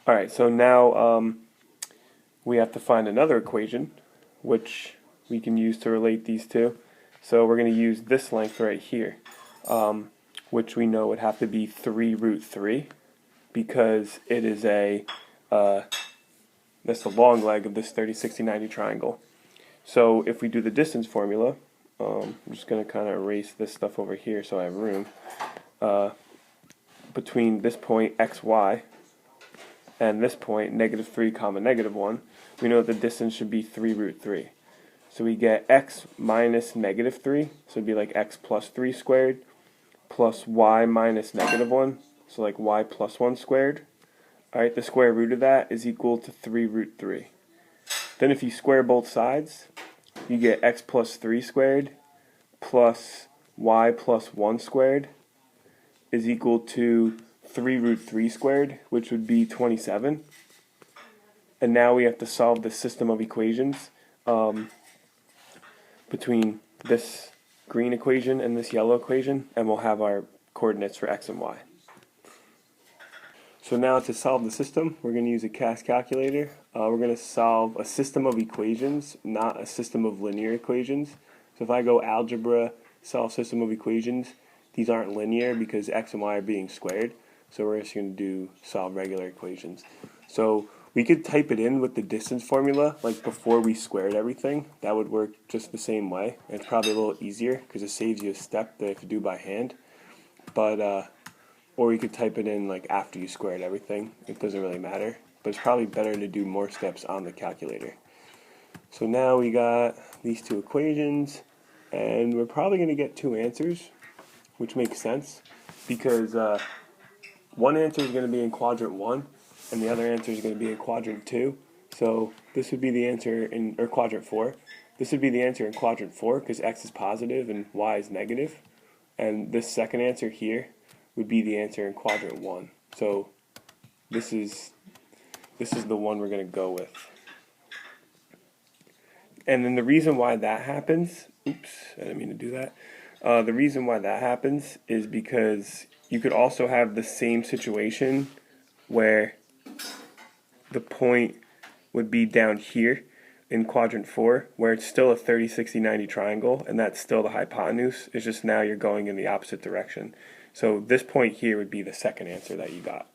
Alright, so now we have to find another equation, which we can use to relate these two. So we're going to use this length right here, which we know would have to be 3 root 3, because it is that's the long leg of this 30, 60, 90 triangle. So if we do the distance formula, I'm just going to kind of erase this stuff over here so I have room. Between this point, xy, and this point, -3 comma -1, we know that the distance should be 3 root 3. So we get x minus -3, so it'd be like x plus 3 squared, plus y minus -1, so like y plus 1 squared. Alright, the square root of that is equal to 3 root 3. Then if you square both sides, you get x plus 3 squared plus y plus 1 squared is equal to 3 root 3 squared, which would be 27. And now we have to solve the system of equations between this green equation and this yellow equation, and we'll have our coordinates for x and y. So now to solve the system, we're going to use a CAS calculator. We're going to solve a system of equations, not a system of linear equations. So if I go algebra, solve system of equations, these aren't linear because x and y are being squared. So we're just going to do solve regular equations. So we could type it in with the distance formula, like before we squared everything. That would work just the same way. It's probably a little easier because it saves you a step that you have to do by hand. But or you could type it in like after you squared everything. It doesn't really matter. But it's probably better to do more steps on the calculator. So now we got these two equations, and we're probably going to get two answers, which makes sense because one answer is going to be in quadrant 1, and the other answer is going to be in quadrant 2. So this would be the answer in quadrant 4. This would be the answer in quadrant 4 because x is positive and y is negative. And this second answer here would be the answer in quadrant 1. So this is the one we're going to go with. And then the reason why that happens, oops, I didn't mean to do that. The reason why that happens is because you could also have the same situation where the point would be down here in quadrant 4, where it's still a 30, 60, 90 triangle, and that's still the hypotenuse. It's just now you're going in the opposite direction. So this point here would be the second answer that you got.